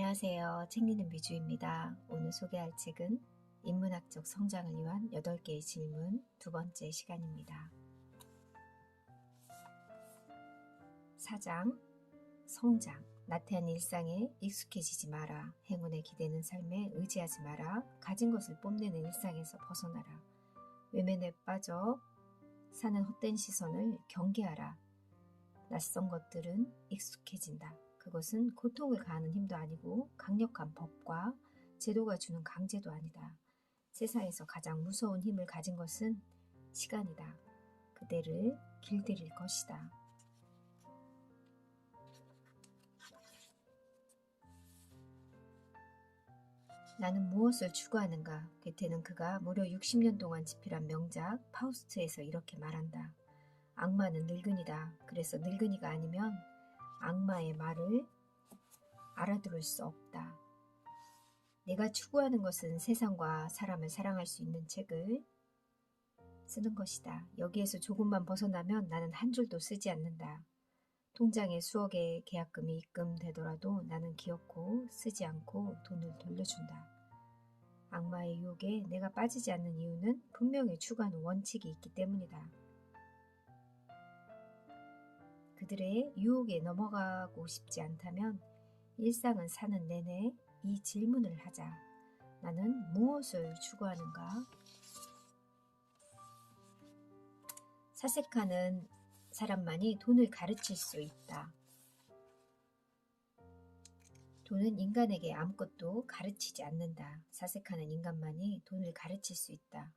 안녕하세요. 책 읽는 미주입니다. 오늘 소개할 책은 인문학적 성장을 위한 8개의 질문 두 번째 시간입니다. 4장 성장 나태한 일상에 익숙해지지 마라. 행운에 기대는 삶에 의지하지 마라. 가진 것을 뽐내는 일상에서 벗어나라. 외면에 빠져 사는 헛된 시선을 경계하라. 낯선 것들은 익숙해진다. 그것은 고통을 가하는 힘도 아니고 강력한 법과 제도가 주는 강제도 아니다. 세상에서 가장 무서운 힘을 가진 것은 시간이다. 그대를 길들일 것이다. 나는 무엇을 추구하는가? 괴테는 그가 무려 60년 동안 집필한 명작 파우스트에서 이렇게 말한다. 악마는 늙은이다. 그래서 늙은이가 아니면 악마의 말을 알아들을 수 없다. 내가 추구하는 것은 세상과 사람을 사랑할 수 있는 책을 쓰는 것이다. 여기에서 조금만 벗어나면 나는 한 줄도 쓰지 않는다. 통장에 수억의 계약금이 입금되더라도 나는 기어코 쓰지 않고 돈을 돌려준다. 악마의 유혹에 내가 빠지지 않는 이유는 분명히 추구하는 원칙이 있기 때문이다. 그들의 유혹에 넘어가고 싶지 않다면 일상은 사는 내내 이 질문을 하자. 나는 무엇을 추구하는가? 사색하는 사람만이 돈을 가르칠 수 있다. 돈은 인간에게 아무것도 가르치지 않는다. 사색하는 인간만이 돈을 가르칠 수 있다.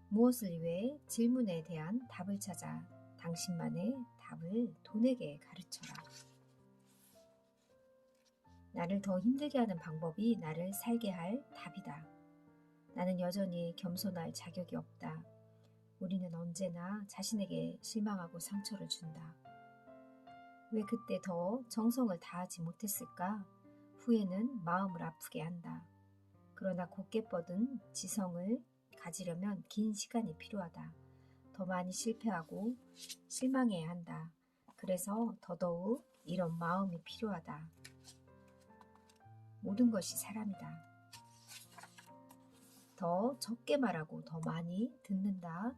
무엇을 위해 질문에 대한 답을 찾아 당신만의 답을 돈에게 가르쳐라. 나를 더 힘들게 하는 방법이 나를 살게 할 답이다. 나는 여전히 겸손할 자격이 없다. 우리는 언제나 자신에게 실망하고 상처를 준다. 왜 그때 더 정성을 다하지 못했을까? 후회는 마음을 아프게 한다. 그러나 곧게 뻗은 지성을 가지려면 긴 시간이 필요하다. 더 많이 실패하고 실망해야 한다. 그래서 더더욱 이런 마음이 필요하다. 모든 것이 사람이다. 더 적게 말하고 더 많이 듣는다.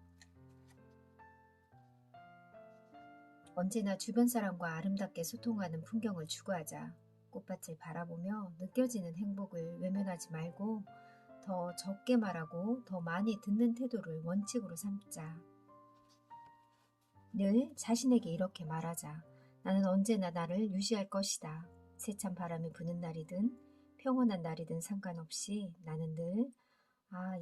언제나 주변 사람과 아름답게 소통하는 풍경을 추구하자. 꽃밭을 바라보며 느껴지는 행복을 외면하지 말고 더 적게 말하고 더 많이 듣는 태도를 원칙으로 삼자. 늘 자신에게 이렇게 말하자. 나는 언제나 나를 유지할 것이다. 세찬 바람이 부는 날이든 평온한 날이든 상관없이 나는 늘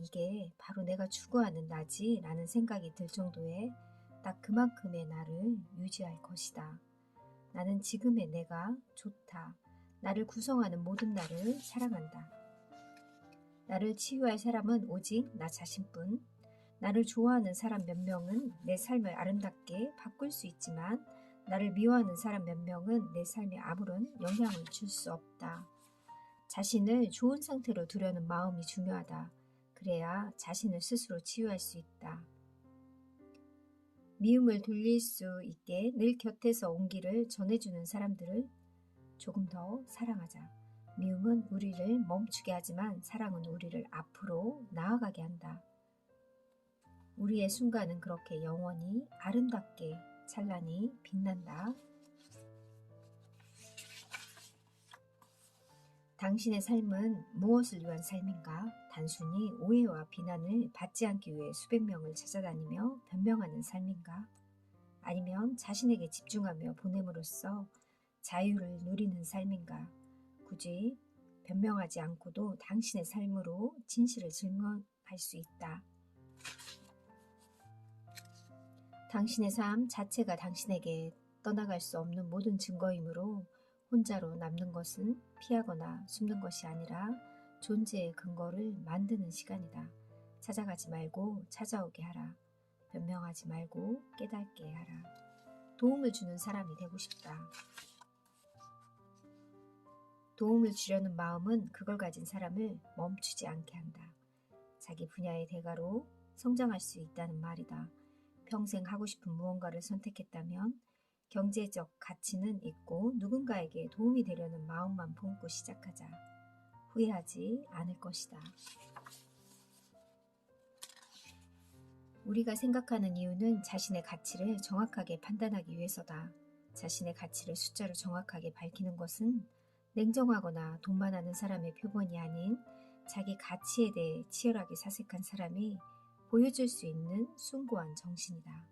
이게 바로 내가 추구하는 나지 라는 생각이 들 정도의 딱 그만큼의 나를 유지할 것이다. 나는 지금의 내가 좋다. 나를 구성하는 모든 나를 사랑한다. 나를 치유할 사람은 오직 나 자신뿐. 나를 좋아하는 사람 몇 명은 내 삶을 아름답게 바꿀 수 있지만 나를 미워하는 사람 몇 명은 내 삶에 아무런 영향을 줄 수 없다. 자신을 좋은 상태로 두려는 마음이 중요하다. 그래야 자신을 스스로 치유할 수 있다. 미움을 돌릴 수 있게 늘 곁에서 온기를 전해주는 사람들을 조금 더 사랑하자. 미움은 우리를 멈추게 하지만 사랑은 우리를 앞으로 나아가게 한다. 우리의 순간은 그렇게 영원히 아름답게 찬란히 빛난다. 당신의 삶은 무엇을 위한 삶인가? 단순히 오해와 비난을 받지 않기 위해 수백 명을 찾아다니며 변명하는 삶인가? 아니면 자신에게 집중하며 보냄으로써 자유를 누리는 삶인가? 굳이 변명하지 않고도 당신의 삶으로 진실을 증언할 수 있다. 당신의 삶 자체가 당신에게 떠나갈 수 없는 모든 증거이므로 혼자로 남는 것은 피하거나 숨는 것이 아니라 존재의 근거를 만드는 시간이다. 찾아가지 말고 찾아오게 하라. 변명하지 말고 깨닫게 하라. 도움을 주는 사람이 되고 싶다. 도움을 주려는 마음은 그걸 가진 사람을 멈추지 않게 한다. 자기 분야의 대가로 성장할 수 있다는 말이다. 평생 하고 싶은 무언가를 선택했다면 경제적 가치는 있고 누군가에게 도움이 되려는 마음만 품고 시작하자. 후회하지 않을 것이다. 우리가 생각하는 이유는 자신의 가치를 정확하게 판단하기 위해서다. 자신의 가치를 숫자로 정확하게 밝히는 것은 냉정하거나 돈 많아는 사람의 표본이 아닌 자기 가치에 대해 치열하게 사색한 사람이 보여줄 수 있는 숭고한 정신이다.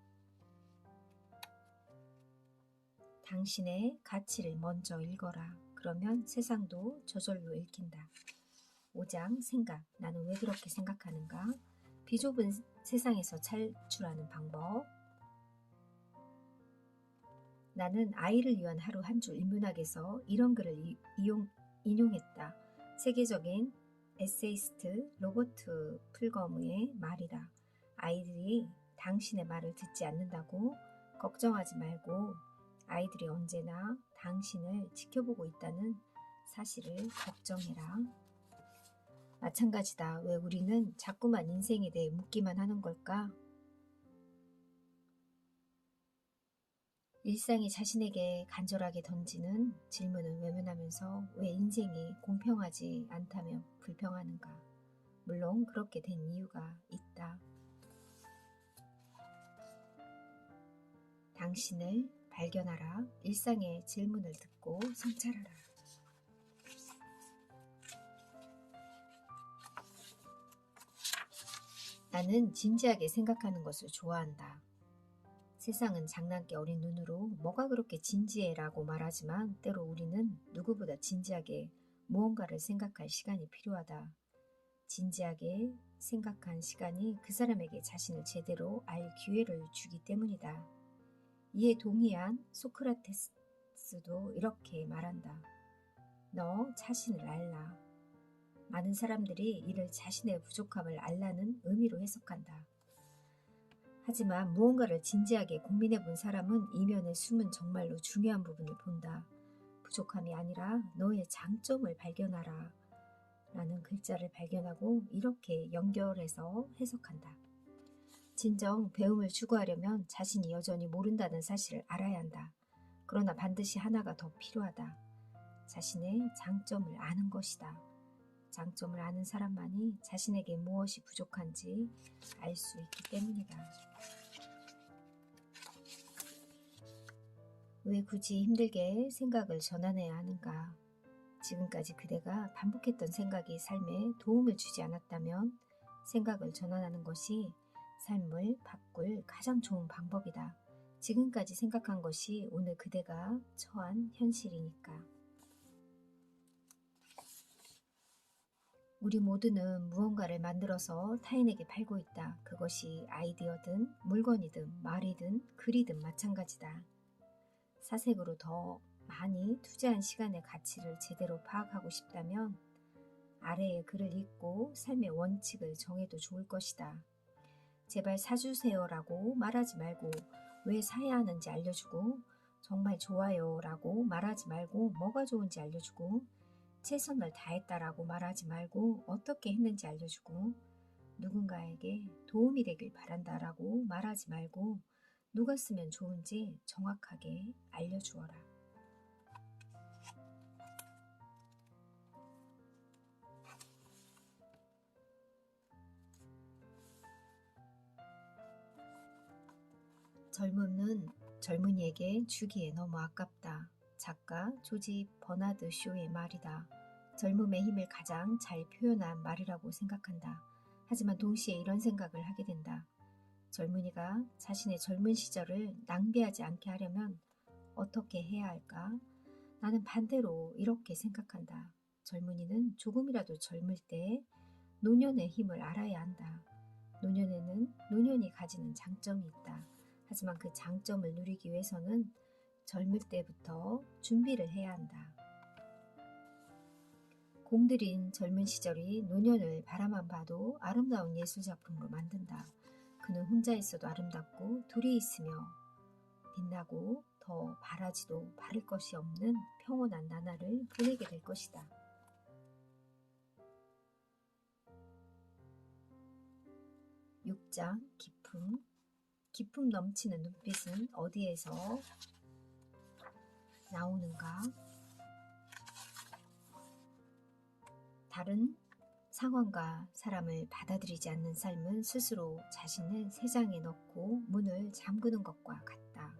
당신의 가치를 먼저 읽어라. 그러면 세상도 저절로 읽힌다. 5장 생각. 나는 왜 그렇게 생각하는가? 비좁은 세상에서 탈출하는 방법. 나는 아이를 위한 하루 한 줄 인문학에서 이런 글을 인용했다. 세계적인 에세이스트 로버트 풀검의 말이다. 아이들이 당신의 말을 듣지 않는다고 걱정하지 말고 아이들이 언제나 당신을 지켜보고 있다는 사실을 걱정해라. 마찬가지다. 왜 우리는 자꾸만 인생에 대해 묻기만 하는 걸까? 일상이 자신에게 간절하게 던지는 질문을 외면하면서 왜 인생이 공평하지 않다며 불평하는가? 물론 그렇게 된 이유가 있다. 당신을 발견하라. 일상의 질문을 듣고 성찰하라. 나는 진지하게 생각하는 것을 좋아한다. 세상은 장난기 어린 눈으로 뭐가 그렇게 진지해라고 말하지만 때로 우리는 누구보다 진지하게 무언가를 생각할 시간이 필요하다. 진지하게 생각한 시간이 그 사람에게 자신을 제대로 알 기회를 주기 때문이다. 이에 동의한 소크라테스도 이렇게 말한다. 너 자신을 알라. 많은 사람들이 이를 자신의 부족함을 알라는 의미로 해석한다. 하지만 무언가를 진지하게 고민해 본 사람은 이면에 숨은 정말로 중요한 부분을 본다. 부족함이 아니라 너의 장점을 발견하라 라는 글자를 발견하고 이렇게 연결해서 해석한다. 진정 배움을 추구하려면 자신이 여전히 모른다는 사실을 알아야 한다. 그러나 반드시 하나가 더 필요하다. 자신의 장점을 아는 것이다. 장점을 아는 사람만이 자신에게 무엇이 부족한지 알 수 있기 때문이다. 왜 굳이 힘들게 생각을 전환해야 하는가? 지금까지 그대가 반복했던 생각이 삶에 도움을 주지 않았다면 생각을 전환하는 것이 삶을 바꿀 가장 좋은 방법이다. 지금까지 생각한 것이 오늘 그대가 처한 현실이니까. 우리 모두는 무언가를 만들어서 타인에게 팔고 있다. 그것이 아이디어든 물건이든 말이든 글이든 마찬가지다. 사색으로 더 많이 투자한 시간의 가치를 제대로 파악하고 싶다면 아래의 글을 읽고 삶의 원칙을 정해도 좋을 것이다. 제발 사주세요라고 말하지 말고 왜 사야 하는지 알려주고 정말 좋아요 라고 말하지 말고 뭐가 좋은지 알려주고 최선을 다했다라고 말하지 말고 어떻게 했는지 알려주고 누군가에게 도움이 되길 바란다라고 말하지 말고 누가 쓰면 좋은지 정확하게 알려주어라. 젊음은 젊은이에게 주기에 너무 아깝다. 작가 조지 버나드 쇼의 말이다. 젊음의 힘을 가장 잘 표현한 말이라고 생각한다. 하지만 동시에 이런 생각을 하게 된다. 젊은이가 자신의 젊은 시절을 낭비하지 않게 하려면 어떻게 해야 할까? 나는 반대로 이렇게 생각한다. 젊은이는 조금이라도 젊을 때 노년의 힘을 알아야 한다. 노년에는 노년이 가지는 장점이 있다. 하지만 그 장점을 누리기 위해서는 젊을 때부터 준비를 해야 한다. 공들인 젊은 시절이 노년을 바라만 봐도 아름다운 예술작품으로 만든다. 그는 혼자 있어도 아름답고 둘이 있으며 빛나고 더 바라지도 바를 것이 없는 평온한 나날을 보내게 될 것이다. 6장 기품 넘치는 눈빛은 어디에서 나오는가? 다른 상황과 사람을 받아들이지 않는 삶은 스스로 자신을 새 장에 넣고 문을 잠그는 것과 같다.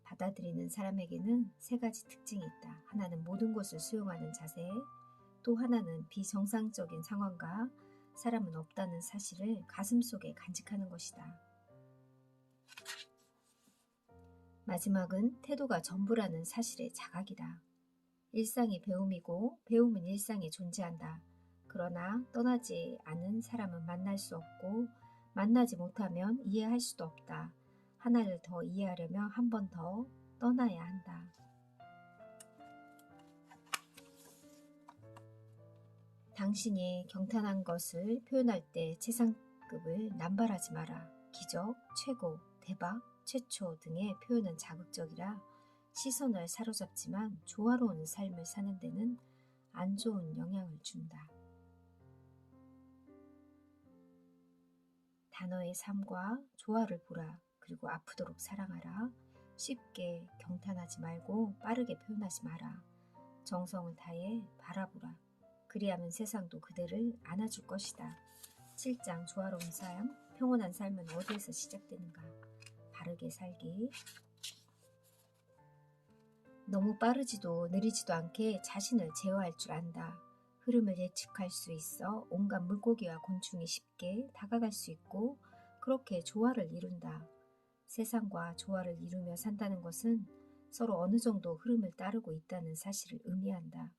받아들이는 사람에게는 세 가지 특징이 있다. 하나는 모든 것을 수용하는 자세, 또 하나는 비정상적인 상황과 사람은 없다는 사실을 가슴속에 간직하는 것이다. 마지막은 태도가 전부라는 사실의 자각이다. 일상이 배움이고 배움은 일상에 존재한다. 그러나 떠나지 않은 사람은 만날 수 없고 만나지 못하면 이해할 수도 없다. 하나를 더 이해하려면 한 번 더 떠나야 한다. 당신이 경탄한 것을 표현할 때 최상급을 남발하지 마라. 기적, 최고, 대박, 최초 등의 표현은 자극적이라 시선을 사로잡지만 조화로운 삶을 사는 데는 안 좋은 영향을 준다. 단어의 삶과 조화를 보라. 그리고 아프도록 사랑하라. 쉽게 경탄하지 말고 빠르게 표현하지 마라. 정성을 다해 바라보라. 그리하면 세상도 그들을 안아줄 것이다. 7장 조화로운 삶, 평온한 삶은 어디에서 시작되는가? 바르게 살기. 너무 빠르지도 느리지도 않게 자신을 제어할 줄 안다. 흐름을 예측할 수 있어 온갖 물고기와 곤충이 쉽게 다가갈 수 있고 그렇게 조화를 이룬다. 세상과 조화를 이루며 산다는 것은 서로 어느 정도 흐름을 따르고 있다는 사실을 의미한다.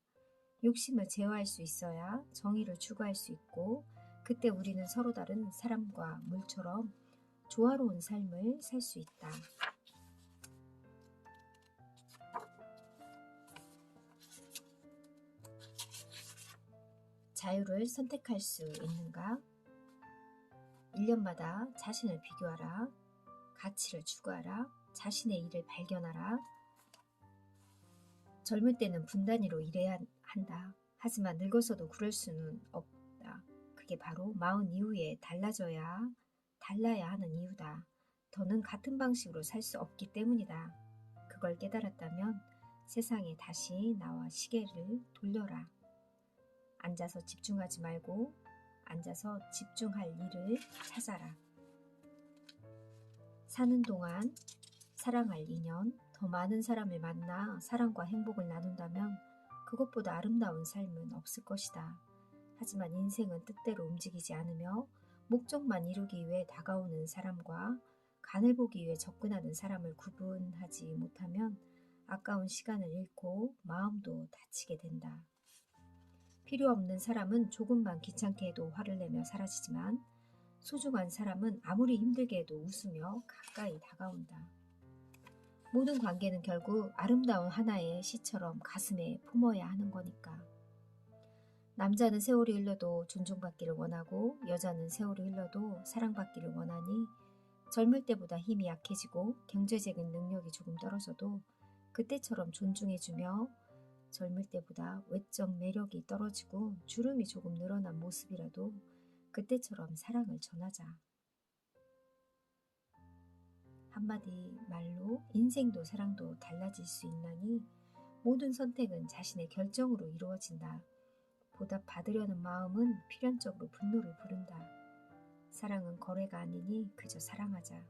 욕심을 제어할 수 있어야 정의를 추구할 수 있고 그때 우리는 서로 다른 사람과 물처럼 조화로운 삶을 살 수 있다. 자유를 선택할 수 있는가? 1년마다 자신을 비교하라. 가치를 추구하라. 자신의 일을 발견하라. 젊을 때는 분단위로 일해야 한다. 하지만 늙어서도 그럴 수는 없다. 그게 바로 40 이후에 달라야 하는 이유다. 더는 같은 방식으로 살 수 없기 때문이다. 그걸 깨달았다면 세상에 다시 나와 시계를 돌려라. 앉아서 집중하지 말고 앉아서 집중할 일을 찾아라. 사는 동안 사랑할 인연, 더 많은 사람을 만나 사랑과 행복을 나눈다면 그것보다 아름다운 삶은 없을 것이다. 하지만 인생은 뜻대로 움직이지 않으며 목적만 이루기 위해 다가오는 사람과 간을 보기 위해 접근하는 사람을 구분하지 못하면 아까운 시간을 잃고 마음도 다치게 된다. 필요 없는 사람은 조금만 귀찮게 해도 화를 내며 사라지지만 소중한 사람은 아무리 힘들게 해도 웃으며 가까이 다가온다. 모든 관계는 결국 아름다운 하나의 시처럼 가슴에 품어야 하는 거니까. 남자는 세월이 흘러도 존중받기를 원하고 여자는 세월이 흘러도 사랑받기를 원하니 젊을 때보다 힘이 약해지고 경제적인 능력이 조금 떨어져도 그때처럼 존중해주며 젊을 때보다 외적 매력이 떨어지고 주름이 조금 늘어난 모습이라도 그때처럼 사랑을 전하자. 한마디 말로 인생도 사랑도 달라질 수 있나니 모든 선택은 자신의 결정으로 이루어진다. 보답받으려는 마음은 필연적으로 분노를 부른다. 사랑은 거래가 아니니 그저 사랑하자.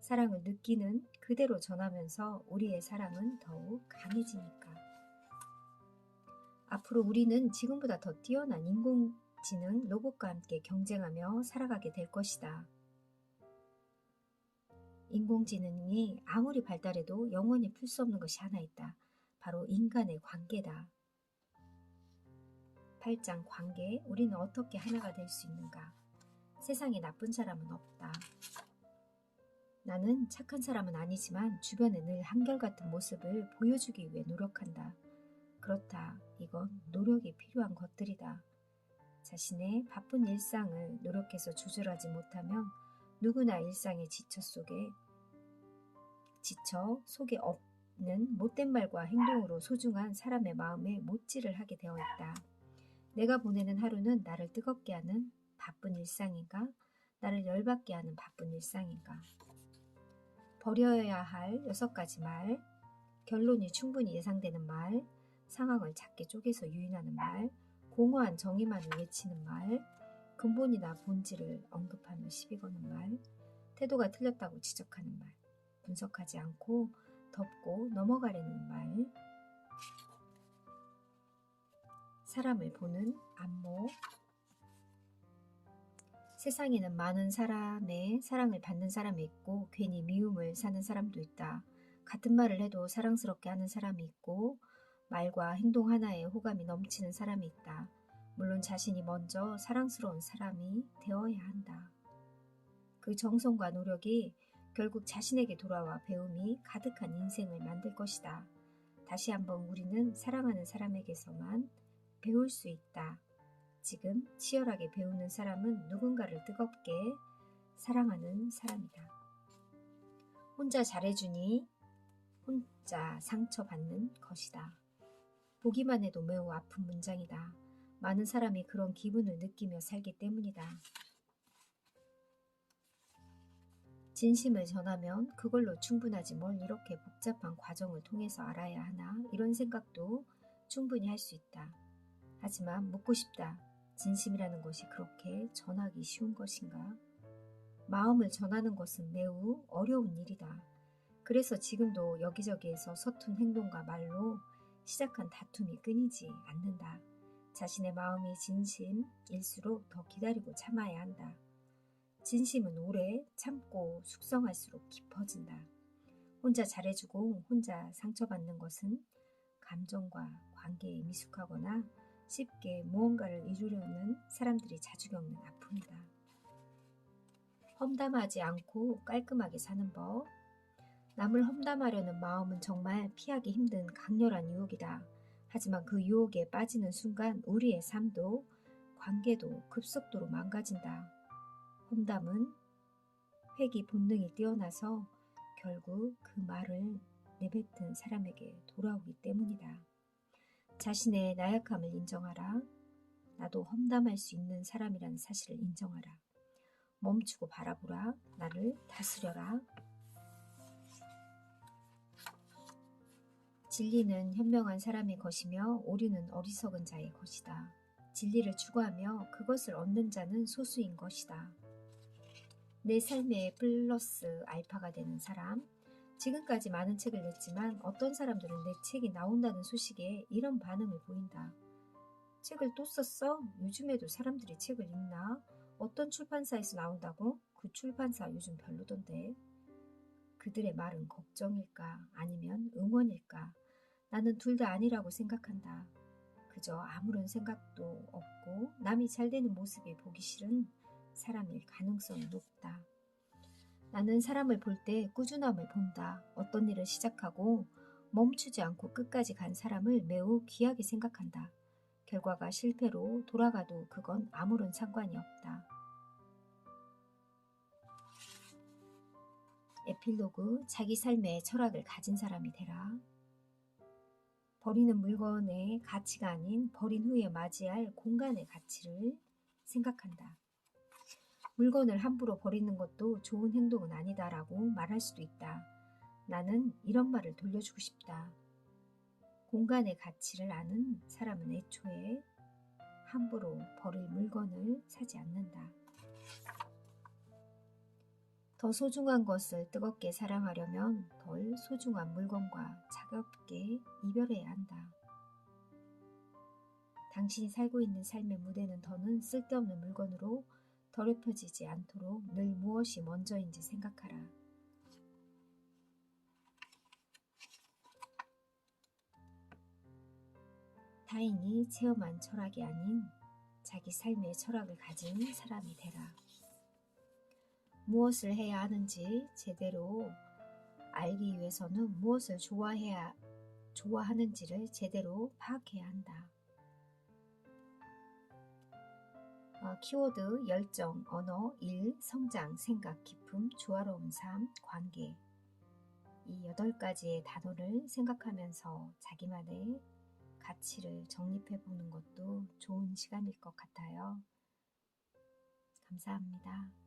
사랑을 느끼는 그대로 전하면서 우리의 사랑은 더욱 강해지니까. 앞으로 우리는 지금보다 더 뛰어난 인공지능 로봇과 함께 경쟁하며 살아가게 될 것이다. 인공지능이 아무리 발달해도 영원히 풀 수 없는 것이 하나 있다. 바로 인간의 관계다. 8장 관계, 우리는 어떻게 하나가 될 수 있는가? 세상에 나쁜 사람은 없다. 나는 착한 사람은 아니지만 주변에 늘 한결같은 모습을 보여주기 위해 노력한다. 그렇다. 이건 노력이 필요한 것들이다. 자신의 바쁜 일상을 노력해서 조절하지 못하면 누구나 일상의 지쳐 속에 없는 못된 말과 행동으로 소중한 사람의 마음에 못질을 하게 되어 있다. 내가 보내는 하루는 나를 뜨겁게 하는 바쁜 일상인가? 나를 열받게 하는 바쁜 일상인가? 버려야 할 6가지 말. 결론이 충분히 예상되는 말, 상황을 작게 쪼개서 유인하는 말, 공허한 정의만을 외치는 말, 근본이나 본질을 언급하며 시비 거는 말, 태도가 틀렸다고 지적하는 말, 분석하지 않고 덮고 넘어가려는 말, 사람을 보는 안목. 세상에는 많은 사람의 사랑을 받는 사람이 있고 괜히 미움을 사는 사람도 있다. 같은 말을 해도 사랑스럽게 하는 사람이 있고 말과 행동 하나에 호감이 넘치는 사람이 있다. 물론 자신이 먼저 사랑스러운 사람이 되어야 한다. 그 정성과 노력이 결국 자신에게 돌아와 배움이 가득한 인생을 만들 것이다. 다시 한번 우리는 사랑하는 사람에게서만 배울 수 있다. 지금 치열하게 배우는 사람은 누군가를 뜨겁게 사랑하는 사람이다. 혼자 잘해주니 혼자 상처받는 것이다. 보기만 해도 매우 아픈 문장이다. 많은 사람이 그런 기분을 느끼며 살기 때문이다. 진심을 전하면 그걸로 충분하지 뭘 이렇게 복잡한 과정을 통해서 알아야 하나 이런 생각도 충분히 할 수 있다. 하지만 묻고 싶다. 진심이라는 것이 그렇게 전하기 쉬운 것인가? 마음을 전하는 것은 매우 어려운 일이다. 그래서 지금도 여기저기에서 서툰 행동과 말로 시작한 다툼이 끊이지 않는다. 자신의 마음이 진심일수록 더 기다리고 참아야 한다. 진심은 오래 참고 숙성할수록 깊어진다. 혼자 잘해주고 혼자 상처받는 것은 감정과 관계에 미숙하거나 쉽게 무언가를 이루려는 사람들이 자주 겪는 아픔이다. 험담하지 않고 깔끔하게 사는 법. 남을 험담하려는 마음은 정말 피하기 힘든 강렬한 유혹이다. 하지만 그 유혹에 빠지는 순간 우리의 삶도 관계도 급속도로 망가진다. 험담은 회귀 본능이 뛰어나서 결국 그 말을 내뱉은 사람에게 돌아오기 때문이다. 자신의 나약함을 인정하라. 나도 험담할 수 있는 사람이라는 사실을 인정하라. 멈추고 바라보라. 나를 다스려라. 진리는 현명한 사람의 것이며 오류는 어리석은 자의 것이다. 진리를 추구하며 그것을 얻는 자는 소수인 것이다. 내 삶의 플러스 알파가 되는 사람. 지금까지 많은 책을 냈지만 어떤 사람들은 내 책이 나온다는 소식에 이런 반응을 보인다. 책을 또 썼어? 요즘에도 사람들이 책을 읽나? 어떤 출판사에서 나온다고? 그 출판사 요즘 별로던데. 그들의 말은 걱정일까? 아니면 응원일까? 나는 둘 다 아니라고 생각한다. 그저 아무런 생각도 없고 남이 잘 되는 모습이 보기 싫은 사람일 가능성이 높다. 나는 사람을 볼 때 꾸준함을 본다. 어떤 일을 시작하고 멈추지 않고 끝까지 간 사람을 매우 귀하게 생각한다. 결과가 실패로 돌아가도 그건 아무런 상관이 없다. 에필로그. 자기 삶의 철학을 가진 사람이 되라. 버리는 물건의 가치가 아닌 버린 후에 맞이할 공간의 가치를 생각한다. 물건을 함부로 버리는 것도 좋은 행동은 아니다라고 말할 수도 있다. 나는 이런 말을 돌려주고 싶다. 공간의 가치를 아는 사람은 애초에 함부로 버릴 물건을 사지 않는다. 더 소중한 것을 뜨겁게 사랑하려면 덜 소중한 물건과 차갑게 이별해야 한다. 당신이 살고 있는 삶의 무대는 더는 쓸데없는 물건으로 더럽혀지지 않도록 늘 무엇이 먼저인지 생각하라. 타인이 체험한 철학이 아닌 자기 삶의 철학을 가진 사람이 되라. 무엇을 해야 하는지 제대로 알기 위해서는 무엇을 좋아하는지를 제대로 파악해야 한다. 키워드: 열정, 언어, 일, 성장, 생각, 기쁨, 조화로운 삶, 관계. 이 8가지의 단어를 생각하면서 자기만의 가치를 정립해보는 것도 좋은 시간일 것 같아요. 감사합니다.